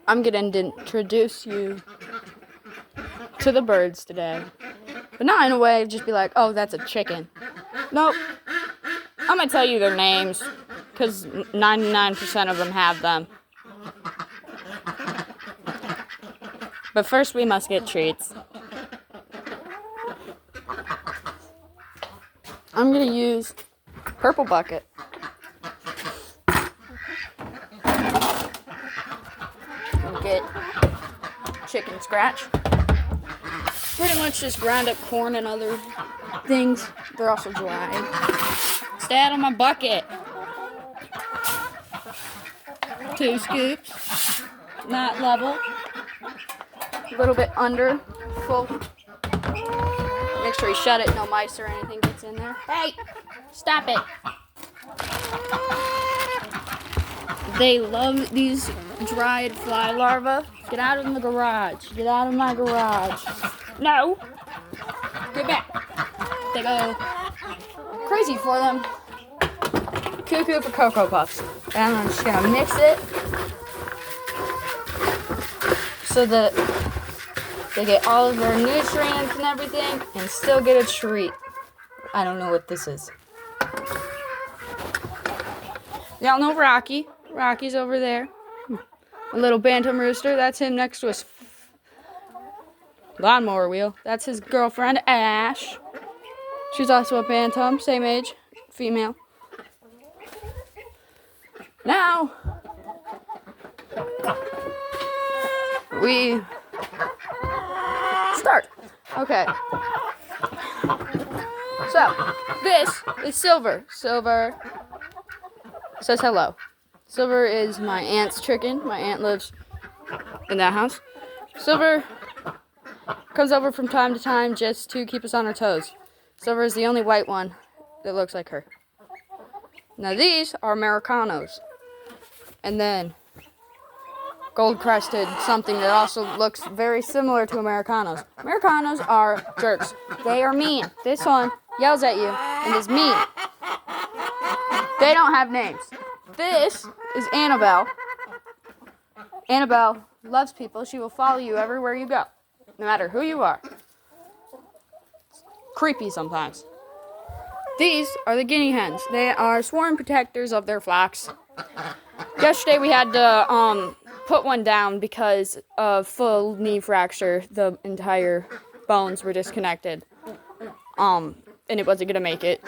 I'm going to introduce you to the birds today. But not in a way of just be like, oh, that's a chicken. Nope. I'm going to tell you their names, because 99% of them have them. But first we must get treats. I'm going to use purple bucket. And get chicken scratch. Pretty much just grind up corn and other things. They're also dry. Stay out of my bucket. 2 scoops. Not level. A little bit under full. Make sure you shut it. No mice or anything gets in there. Hey! Stop it! They love these dried fly larvae. Get out of the garage. Get out of my garage. No! Get back. They go crazy for them. Cuckoo for Cocoa Puffs. And I'm just gonna mix it so that they get all of their nutrients and everything and still get a treat. I don't know what this is. Y'all know Rocky. Rocky's over there. A little bantam rooster. That's him next to his lawnmower wheel. That's his girlfriend, Ash. She's also a bantam, same age, female. Now, we start. Okay. So, this is Silver. Silver says hello. Silver is my aunt's chicken. My aunt lives in that house. Silver comes over from time to time just to keep us on our toes. Silver is the only white one that looks like her. Now these are Americanos. And then gold-crested something that also looks very similar to Americanos. Americanos are jerks. They are mean. This one yells at you and is mean. They don't have names. This is Annabelle. Annabelle loves people. She will follow you everywhere you go, no matter who you are. It's creepy sometimes. These are the guinea hens. They are sworn protectors of their flocks. Yesterday we had to put one down because of full knee fracture. The entire bones were disconnected. And it wasn't gonna make it.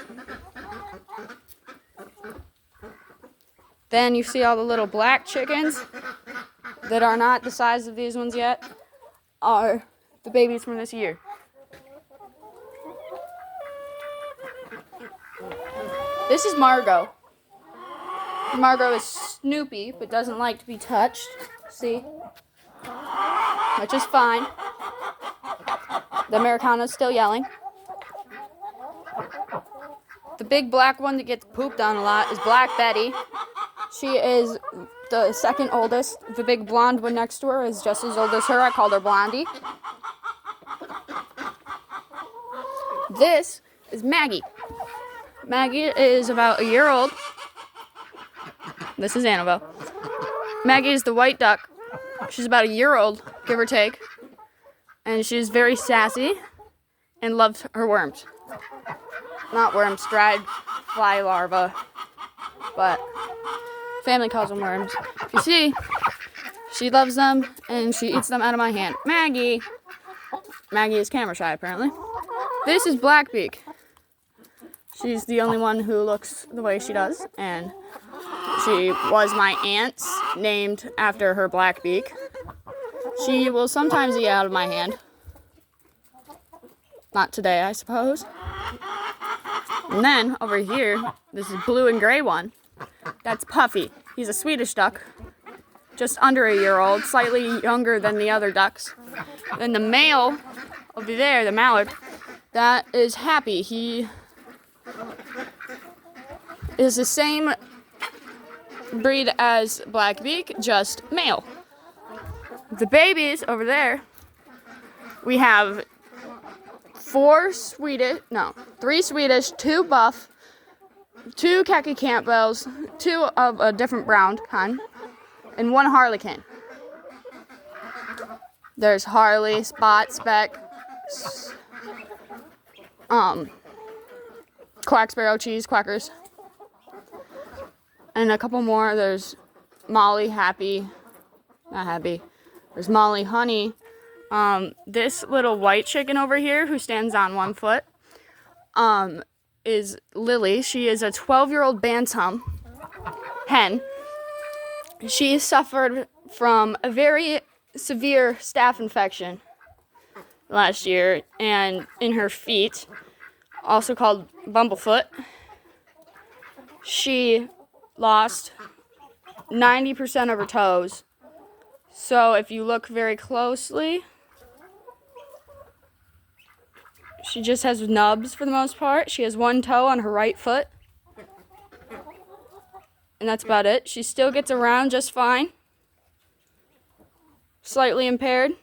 Then you see all the little black chickens that are not the size of these ones yet are the babies from this year. This is Margot. Margot is Snoopy, but doesn't like to be touched. See? Which is fine. The Americano's still yelling. The big black one that gets pooped on a lot is Black Betty. She is the second oldest. The big blonde one next to her is just as old as her. I called her Blondie. This is Maggie. Maggie is about a year old. This is Annabelle. Maggie is the white duck. She's about a year old, give or take. And she's very sassy and loves her worms. Not worms, dried fly larvae. But family calls them worms. You see, she loves them and she eats them out of my hand. Maggie. Maggie is camera shy, apparently. This is Blackbeak. She's the only one who looks the way she does, and she was my aunt's, named after her black beak. She will sometimes eat out of my hand. Not today, I suppose. And then, over here, this is blue and gray one. That's Puffy. He's a Swedish duck, just under a year old, slightly younger than the other ducks. Then the male, over there, the mallard, that is Happy. He is the same breed as Blackbeak, just male. The babies over there, we have 3 Swedish, 2 buff, 2 khaki Campbells, 2 of a different brown kind, and 1 Harlequin. There's Harley, Spot, Speck, Quack Sparrow, Cheese, Quackers, and a couple more. There's Molly, Happy, not Happy. There's Molly, Honey. This little white chicken over here who stands on one foot is Lily. She is a 12-year-old bantam hen. She suffered from a very severe staph infection last year and in her feet, also called bumblefoot. She lost 90% of her toes. So if you look very closely, she just has nubs for the most part. She has one toe on her right foot. And that's about it. She still gets around just fine. Slightly impaired.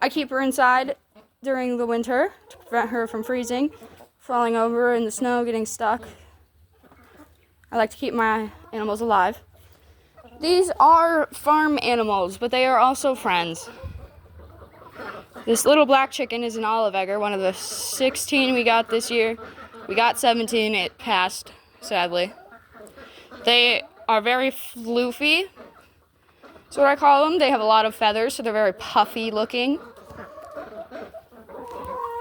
I keep her inside during the winter to prevent her from freezing, falling over in the snow, getting stuck. I like to keep my animals alive. These are farm animals, but they are also friends. This little black chicken is an olive egger, one of the 16 we got this year. We got 17, it passed, sadly. They are very floofy, that's what I call them. They have a lot of feathers, so they're very puffy looking.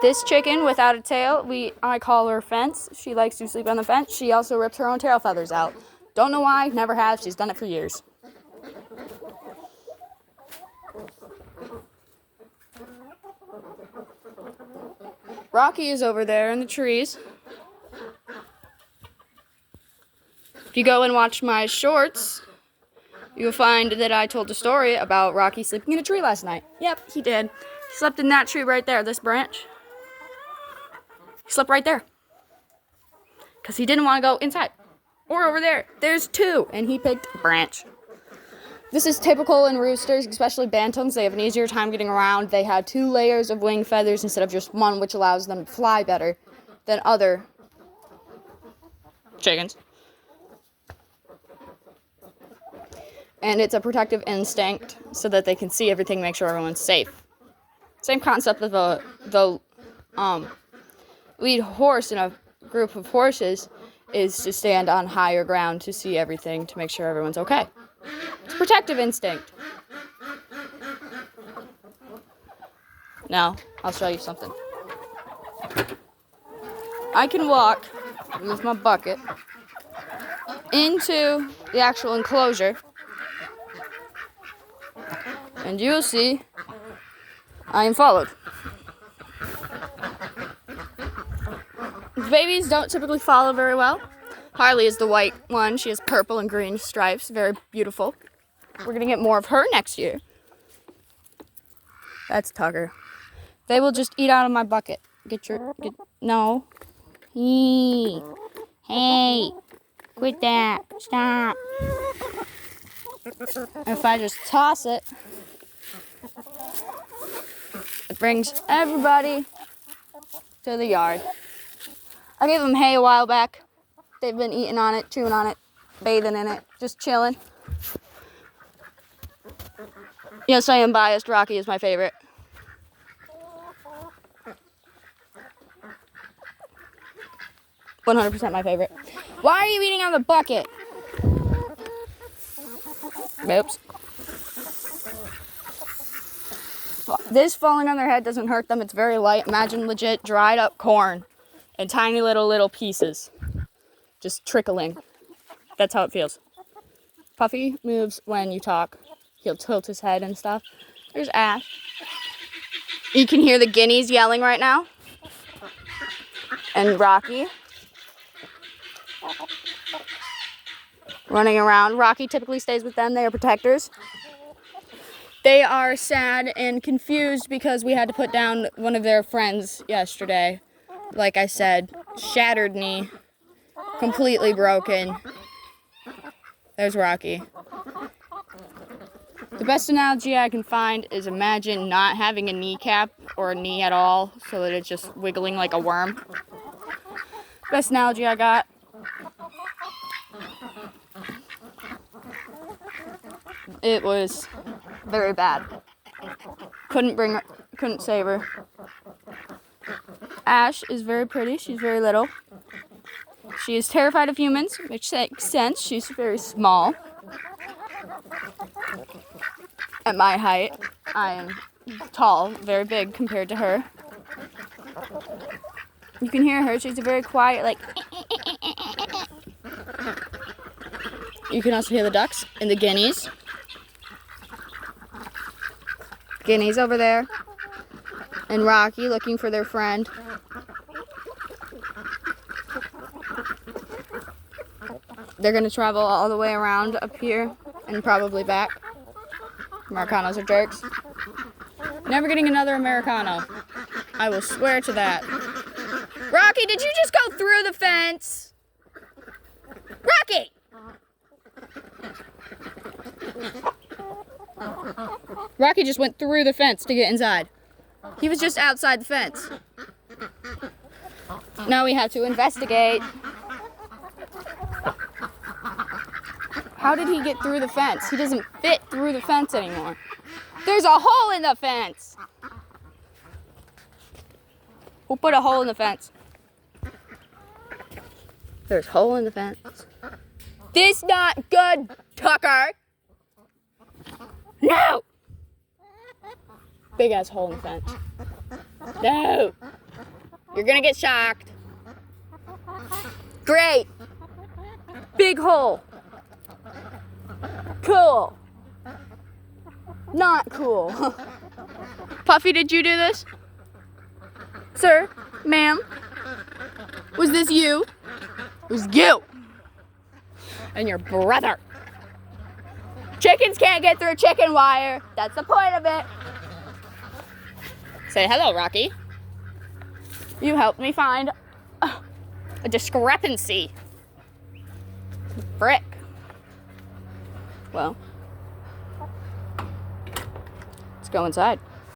This chicken without a tail, I call her Fence. She likes to sleep on the fence. She also rips her own tail feathers out. Don't know why, never has. She's done it for years. Rocky is over there in the trees. If you go and watch my shorts, you'll find that I told a story about Rocky sleeping in a tree last night. Yep, he did. He slept in that tree right there, this branch. He slept right there. Because he didn't want to go inside. Or over there. There's two. And he picked a branch. This is typical in roosters, especially bantams. They have an easier time getting around. They have 2 layers of wing feathers instead of just one, which allows them to fly better than other chickens. And it's a protective instinct so that they can see everything, make sure everyone's safe. Same concept of the lead horse in a group of horses is to stand on higher ground to see everything, to make sure everyone's okay. It's protective instinct. Now, I'll show you something. I can walk with my bucket into the actual enclosure, and you'll see I am followed. Babies don't typically follow very well. Harley is the white one. She has purple and green stripes. Very beautiful. We're going to get more of her next year. That's Tugger. They will just eat out of my bucket. No. Hey. Quit that. Stop. If I just toss it, it brings everybody to the yard. I gave them hay a while back. They've been eating on it, chewing on it, bathing in it, just chilling. Yes, I am biased. Rocky is my favorite. "100% my favorite." Why are you eating out of the bucket? Oops. This falling on their head doesn't hurt them. It's very light. Imagine legit dried up corn in tiny little pieces. Just trickling. That's how it feels. Puffy moves when you talk. He'll tilt his head and stuff. There's Ash. You can hear the guineas yelling right now. And Rocky. Running around. Rocky typically stays with them. They are protectors. They are sad and confused because we had to put down one of their friends yesterday. Like I said, shattered knee. Completely broken. There's Rocky. The best analogy I can find is imagine not having a kneecap or a knee at all, so that it's just wiggling like a worm. Best analogy I got. It was very bad. Couldn't save her. Ash is very pretty. She's very little. She is terrified of humans, which makes sense. She's very small. At my height, I am tall, very big compared to her. You can hear her. She's a very quiet, like... You can also hear the ducks and the guineas. Guineas over there. And Rocky looking for their friend. They're going to travel all the way around up here and probably back. Americanos are jerks. Never getting another Americano. I will swear to that. Rocky, did you just go through the fence? Rocky! Rocky just went through the fence to get inside. He was just outside the fence. Now we have to investigate. How did he get through the fence? He doesn't fit through the fence anymore. There's a hole in the fence. Who put a hole in the fence? There's a hole in the fence. This not good, Tucker. No. Big ass hole in the fence. No. You're gonna get shocked. Great. Big hole. Cool. Not cool. Puffy, did you do this? Sir? Ma'am? Was this you? It was you. And your brother. Chickens can't get through chicken wire. That's the point of it. Say hello, Rocky. You helped me find a discrepancy. Frick. Well, let's go inside.